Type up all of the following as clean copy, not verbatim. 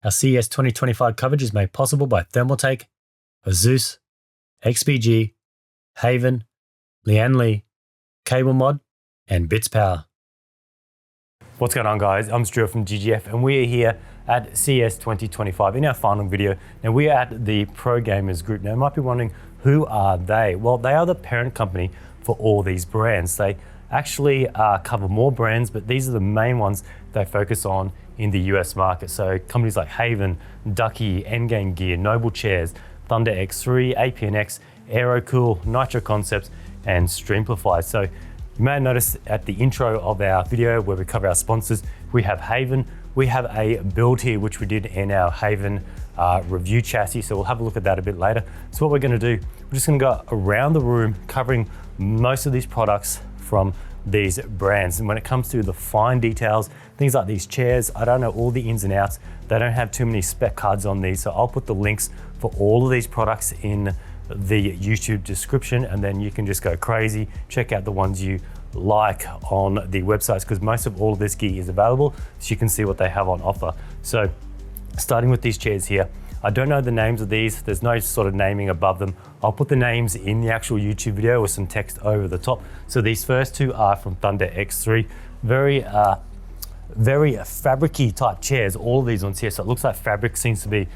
Our CES 2025 coverage is made possible by Thermaltake, Azus, XPG, Havn, Lian Li, Cable Mod, and Bits Power. What's going on, guys? I'm Stu from GGF, and we are here at CES 2025 in our final video. Now, we are at the Pro Gamers Group. Now, you might be wondering, who are they? Well, they are the parent company for all these brands. They actually cover more brands, but these are the main ones they focus on in the US market. So companies like Havn, Ducky, Endgame Gear, noblechairs, Thunder X3, APNX, Aerocool, Nitro Concepts, and Streamplify. So you may have noticed at the intro of our video where we cover our sponsors, we have Havn. We have a build here which we did in our Havn review chassis, so we'll have a look at that a bit later. So what we're going to do, we're just going to go around the room covering most of these products from these brands. And when it comes to the fine details, things like these chairs, I don't know all the ins and outs. They don't have too many spec cards on these, so I'll put the links for all of these products in the YouTube description, and then you can just go crazy, check out the ones you like on the websites, because most of all of this gear is available, so you can see what they have on offer. So starting with these chairs here, I don't know the names of these. There's no sort of naming above them. I'll put the names in the actual YouTube video with some text over the top. So these first two are from Thunder X3. Very fabric-y type chairs, all of these ones here. So it looks like fabric seems to be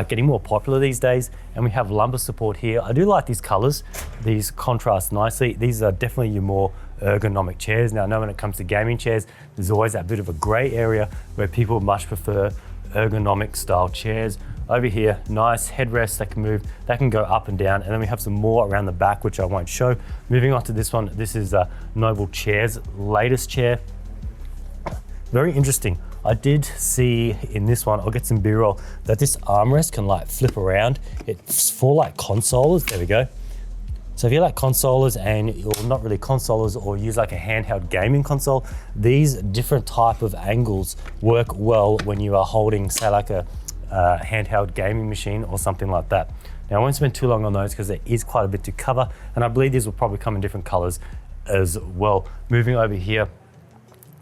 getting more popular these days. And we have lumbar support here. I do like these colors. These contrast nicely. These are definitely your more ergonomic chairs. Now, I know when it comes to gaming chairs, there's always that bit of a gray area where people much prefer ergonomic style chairs. Over here, nice headrests that can move, that can go up and down. And then we have some more around the back, which I won't show. Moving on to this one, this is noblechairs' latest chair. Very interesting. I did see in this one, I'll get some B-roll, that this armrest can like flip around. It's for like consolers, there we go. So if you like consolers and you're not really consolers or use like a handheld gaming console, these different type of angles work well when you are holding, say, like a handheld gaming machine or something like that. Now, I won't spend too long on those because there is quite a bit to cover, and I believe these will probably come in different colors as well. Moving over here.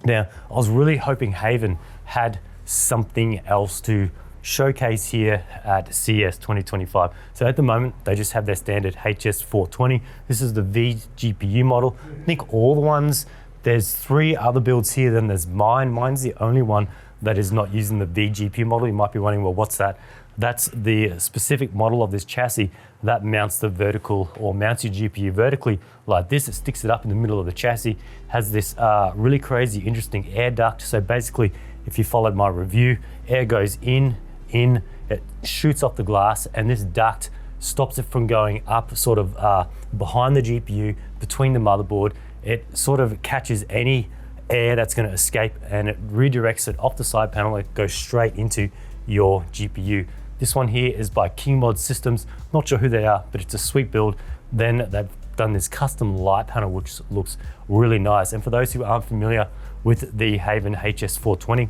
Now, I was really hoping Havn had something else to showcase here at CES 2025. So at the moment, they just have their standard HS420. This is the vGPU model. I think all the ones, there's 3 other builds here, then there's mine. Mine's the only one that is not using the vGPU model. You might be wondering, well, what's that? That's the specific model of this chassis that mounts the vertical, or mounts your GPU vertically like this. It sticks it up in the middle of the chassis, has this really crazy, interesting air duct. So basically, if you followed my review, air goes in, it shoots off the glass, and this duct stops it from going up sort of behind the GPU, between the motherboard. It sort of catches any air that's going to escape, and it redirects it off the side panel. It goes straight into your GPU. This one here is by KingMod Systems. Not sure who they are, but it's a sweet build. Then they've done this custom light panel, which looks really nice. And for those who aren't familiar with the Havn HS420,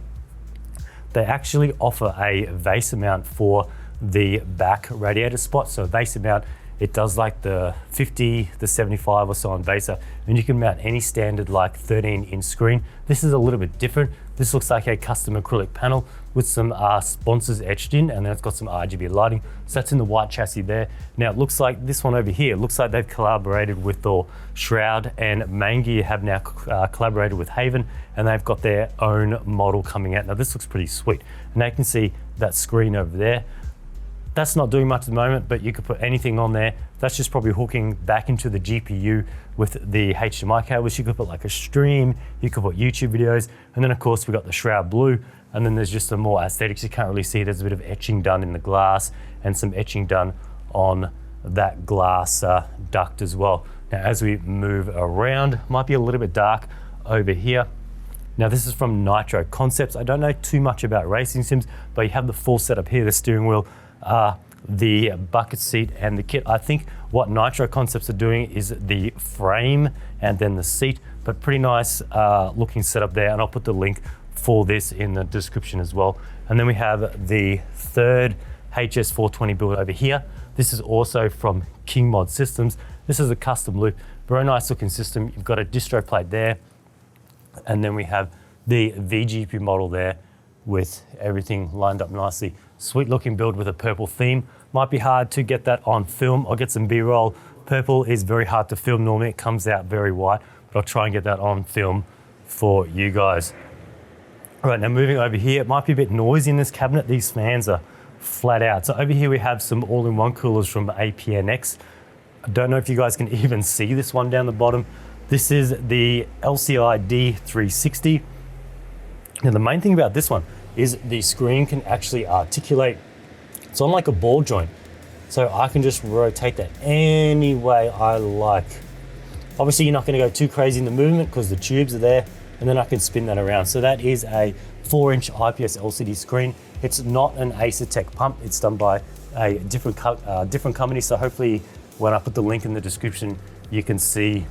they actually offer a VESA mount for the back radiator spot. So a VESA mount, it does like the 50, the 75 or so on VESA, and you can mount any standard like 13-inch screen. This is a little bit different. This looks like a custom acrylic panel with some sponsors etched in, and then it's got some RGB lighting. So that's in the white chassis there. Now it looks like this one over here, looks like they've collaborated with, or Shroud and Main Gear have now collaborated with Havn, and they've got their own model coming out. Now this looks pretty sweet. And now you can see that screen over there. That's not doing much at the moment, but you could put anything on there. That's just probably hooking back into the GPU with the HDMI cables. You could put like a stream, you could put YouTube videos, and then of course we got the Shroud Blue, and then there's just some more aesthetics. You can't really see, there's a bit of etching done in the glass and some etching done on that glass duct as well. Now as we move around, might be a little bit dark over here. Now this is from Nitro Concepts. I don't know too much about racing sims, but you have the full setup here, the steering wheel, the bucket seat and the kit. I think what Nitro Concepts are doing is the frame and then the seat, but pretty nice looking setup there, and I'll put the link for this in the description as well. And then we have the third HS420 build over here. This is also from KingMod Systems. This is a custom loop, very nice looking system. You've got a distro plate there, and then we have the vGPU model there. with everything lined up nicely. Sweet looking build with a purple theme. Might be hard to get that on film. I'll get some B-roll. Purple is very hard to film. Normally it comes out very white, but I'll try and get that on film for you guys. All right, now moving over here, it might be a bit noisy in this cabinet. These fans are flat out. So over here we have some all-in-one coolers from APNX. I don't know if you guys can even see this one down the bottom. This is the LCI-D 360. Now the main thing about this one is the screen can actually articulate. It's on like a ball joint. So I can just rotate that any way I like. Obviously you're not gonna go too crazy in the movement because the tubes are there, and then I can spin that around. So that is a 4-inch IPS LCD screen. It's not an Acertech pump. It's done by a different company. So hopefully when I put the link in the description, you can see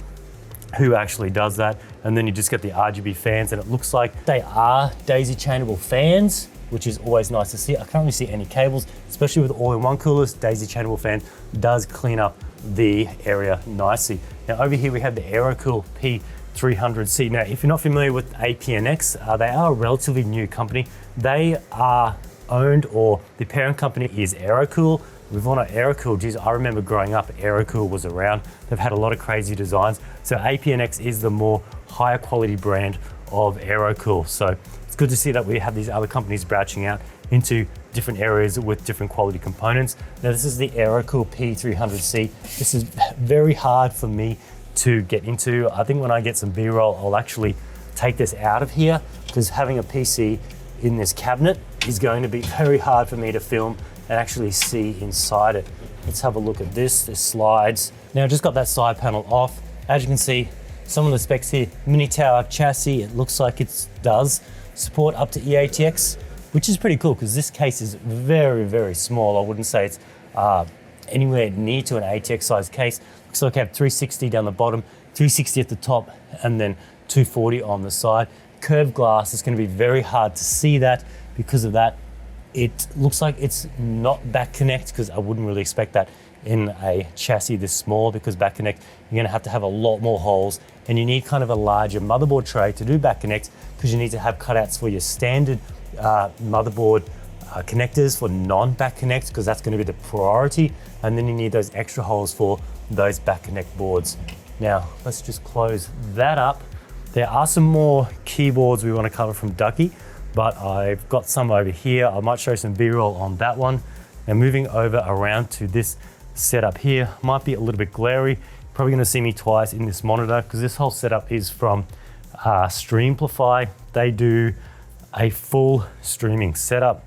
who actually does that. And then you just get the RGB fans, and it looks like they are daisy chainable fans, which is always nice to see. I can't really see any cables, especially with all-in-one coolers. Daisy chainable fan does clean up the area nicely. Now over here we have the Aerocool P300C. Now if you're not familiar with APNX, they are a relatively new company. They are owned, or the parent company is Aerocool. We've on Aerocool, geez, I remember growing up, Aerocool was around. They've had a lot of crazy designs. So APNX is the more higher quality brand of Aerocool. So it's good to see that we have these other companies branching out into different areas with different quality components. Now this is the Aerocool P300C. This is very hard for me to get into. I think when I get some B-roll, I'll actually take this out of here, because having a PC in this cabinet is going to be very hard for me to film and actually see inside it. Let's have a look at this. This slides. Now I just got that side panel off. As you can see, some of the specs here, mini tower chassis, it looks like it does support up to EATX, which is pretty cool because this case is very, very small. I wouldn't say it's anywhere near to an ATX size case. Looks like I have 360 down the bottom, 360 at the top, and then 240 on the side. Curved glass is going to be very hard to see that. Because of that, it looks like it's not back connect, because I wouldn't really expect that in a chassis this small, because back connect, you're going to have a lot more holes, and you need kind of a larger motherboard tray to do back connect, because you need to have cutouts for your standard motherboard connectors for non-back connect, because that's going to be the priority, and then you need those extra holes for those back connect boards. Now let's just close that up. There are some more keyboards we want to cover from Ducky, but I've got some over here. I might show some B-roll on that one. Now moving over around to this setup here, might be a little bit glary. Probably gonna see me twice in this monitor, because this whole setup is from Streamplify. They do a full streaming setup.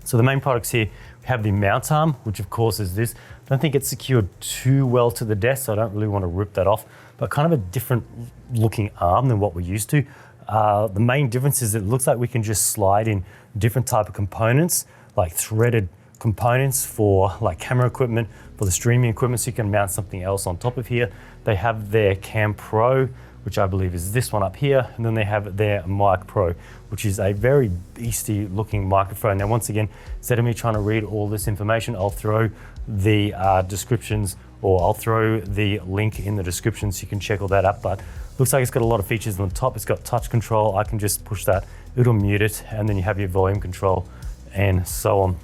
So the main products here, we have the mount arm, which of course is this. I don't think it's secured too well to the desk, so I don't really want to rip that off, but kind of a different looking arm than what we're used to. The main difference is it looks like we can just slide in different type of components, like threaded components for like camera equipment, for the streaming equipment, so you can mount something else on top of here. They have their Cam Pro, which I believe is this one up here, and then they have their Mic Pro, which is a very beastie looking microphone. Now once again, instead of me trying to read all this information, I'll throw the descriptions, or I'll throw the link in the description so you can check all that up. But looks like it's got a lot of features on the top. It's got touch control. I can just push that, it'll mute it, and then you have your volume control and so on.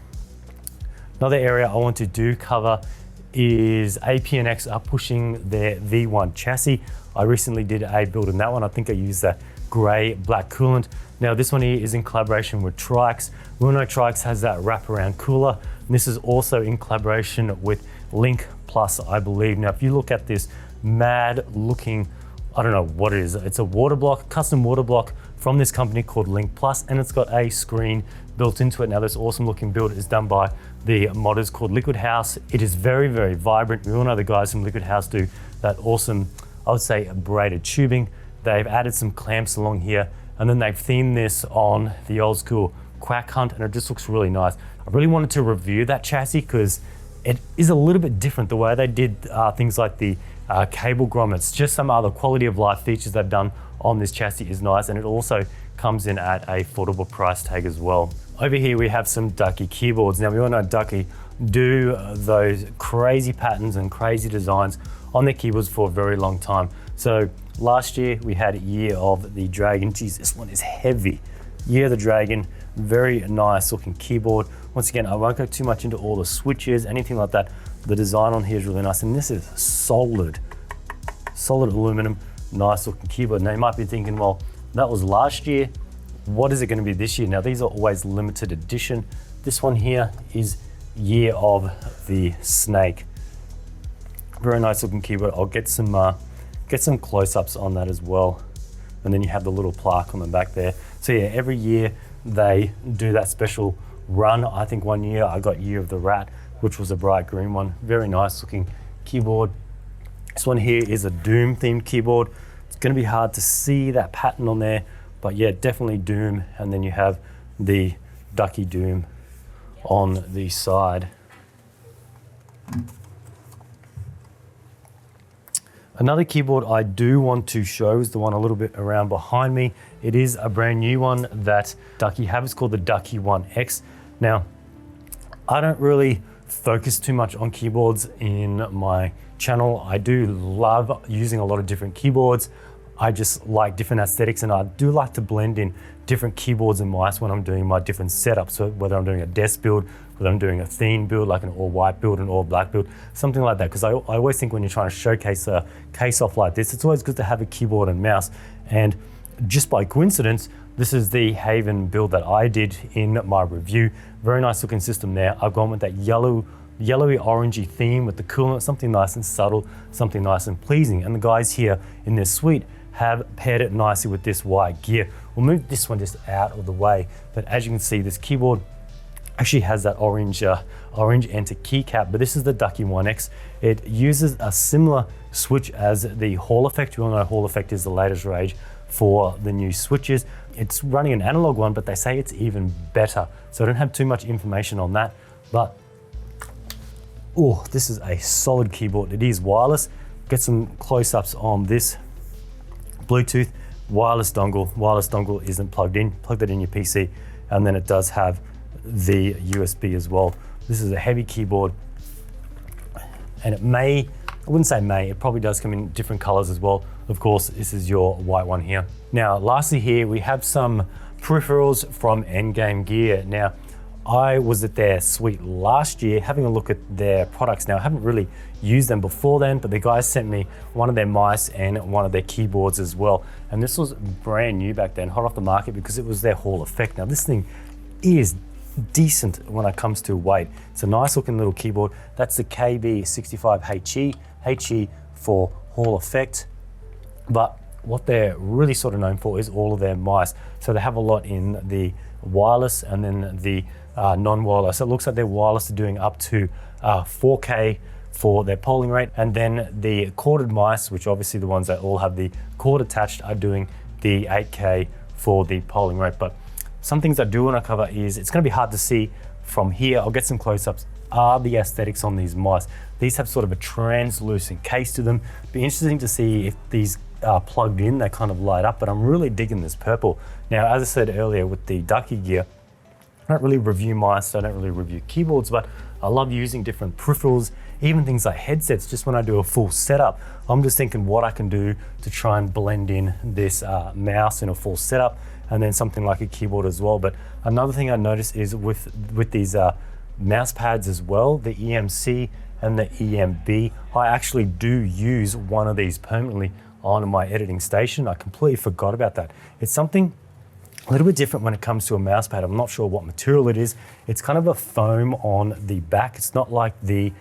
Another area I want to cover is APNX are pushing their V1 chassis. I recently did a build in that one. I think I used that gray black coolant. Now this one here is in collaboration with Trix. We all know Trix has that wraparound cooler, and this is also in collaboration with Link Plus, I believe. Now if you look at this mad looking, I don't know what it is, it's a water block, custom water block from this company called Link Plus, and it's got a screen built into it. Now this awesome looking build is done by the modders called Liquid House. It is very, very vibrant. We all know the guys from Liquid House do that awesome, I would say, braided tubing. They've added some clamps along here, and then they've themed this on the old school Quack Hunt, and it just looks really nice. I really wanted to review that chassis because it is a little bit different the way they did things like the cable grommets. Just some other quality of life features they've done on this chassis is nice, and it also comes in at a affordable price tag as well. Over here we have some Ducky keyboards. Now we all know Ducky do those crazy patterns and crazy designs on their keyboards for a very long time. So last year we had Year of the Dragon. Geez, this one is heavy. Year of the Dragon, Very nice looking keyboard. Once again, I won't go too much into all the switches, anything like that. The design on here is really nice, and this is solid aluminum, nice looking keyboard. Now you might be thinking, well, that was last year. What is it going to be this year? Now these are always limited edition. This one here is Year of the Snake. Very nice looking keyboard. I'll get some close-ups on that as well. And then you have the little plaque on the back there. So yeah, every year they do that special run. I think one year I got Year of the Rat, which was a bright green one. Very nice looking keyboard. This one here is a Doom themed keyboard. It's going to be hard to see that pattern on there, but yeah, definitely Doom. And then you have the Ducky Doom on the side. Another keyboard I do want to show is the one a little bit around behind me. It is a brand new one that Ducky have. It's called the Ducky One X. Now, I don't really focus too much on keyboards in my channel. I do love using a lot of different keyboards. I just like different aesthetics, and I do like to blend in different keyboards and mice when I'm doing my different setups. So whether I'm doing a desk build, whether I'm doing a theme build, like an all white build, an all black build, something like that. Because I always think when you're trying to showcase a case off like this, it's always good to have a keyboard and mouse. And just by coincidence, this is the Havn build that I did in my review. Very nice looking system there. I've gone with that yellowy orangey theme with the coolant, something nice and subtle, something nice and pleasing. And the guys here in this suite have paired it nicely with this white gear. We'll move this one just out of the way, but as you can see, this keyboard actually has that orange enter keycap, but this is the Ducky One X. It uses a similar switch as the Hall Effect. You all know Hall Effect is the latest rage for the new switches. It's running an analog one, but they say it's even better. So I don't have too much information on that, but oh, this is a solid keyboard. It is wireless. Get some close-ups on this. Bluetooth, wireless dongle isn't plugged in. Plug that in your PC, and then it does have the USB as well. This is a heavy keyboard, and it may, I wouldn't say may, it probably does come in different colors as well. Of course, this is your white one here. Now, lastly here, we have some peripherals from Endgame Gear. Now, I was at their suite last year having a look at their products. Now, I haven't really used them before then, but the guys sent me one of their mice and one of their keyboards as well. And this was brand new back then, hot off the market, because it was their Hall Effect. Now, this thing is decent when it comes to weight. It's a nice looking little keyboard. That's the KB65HE, HE for Hall Effect. But what they're really sort of known for is all of their mice. So they have a lot in the wireless and then the non-wireless. So it looks like their wireless are doing up to 4K for their polling rate. And then the corded mice, which obviously the ones that all have the cord attached, are doing the 8K for the polling rate. But some things I do want to cover is, it's going to be hard to see from here. I'll get some close-ups, are the aesthetics on these mice. These have sort of a translucent case to them. Be interesting to see if these are plugged in, they kind of light up, but I'm really digging this purple. Now, as I said earlier with the Ducky gear, I don't really review mice, I don't really review keyboards, but I love using different peripherals, even things like headsets. Just when I do a full setup, I'm just thinking what I can do to try and blend in this mouse in a full setup, and then something like a keyboard as well. But another thing I noticed is with these mouse pads as well, the EMC and the EMB, I actually do use one of these permanently on my editing station. I completely forgot about that. It's something a little bit different when it comes to a mouse pad. I'm not sure what material it is. It's kind of a foam on the back. It's not like the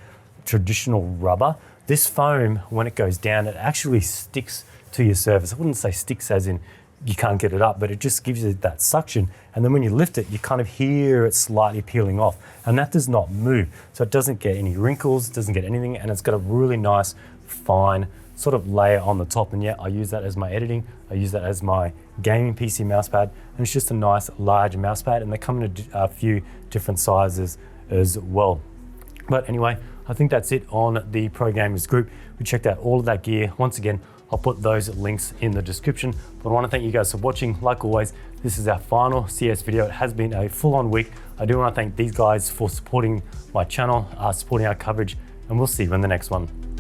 traditional rubber. This foam, when it goes down, it actually sticks to your surface. I wouldn't say sticks as in you can't get it up, but it just gives you that suction. And then when you lift it, you kind of hear it slightly peeling off, and that does not move. So it doesn't get any wrinkles, it doesn't get anything, and it's got a really nice, fine sort of layer on the top. And yeah, I use that as my editing. I use that as my gaming PC mouse pad, and it's just a nice large mouse pad, and they come in a few different sizes as well. But anyway, I think that's it on the Pro Gamers group. We checked out all of that gear. Once again, I'll put those links in the description. But I want to thank you guys for watching. Like always, this is our final CES video. It has been a full-on week. I do want to thank these guys for supporting my channel, supporting our coverage, and we'll see you in the next one.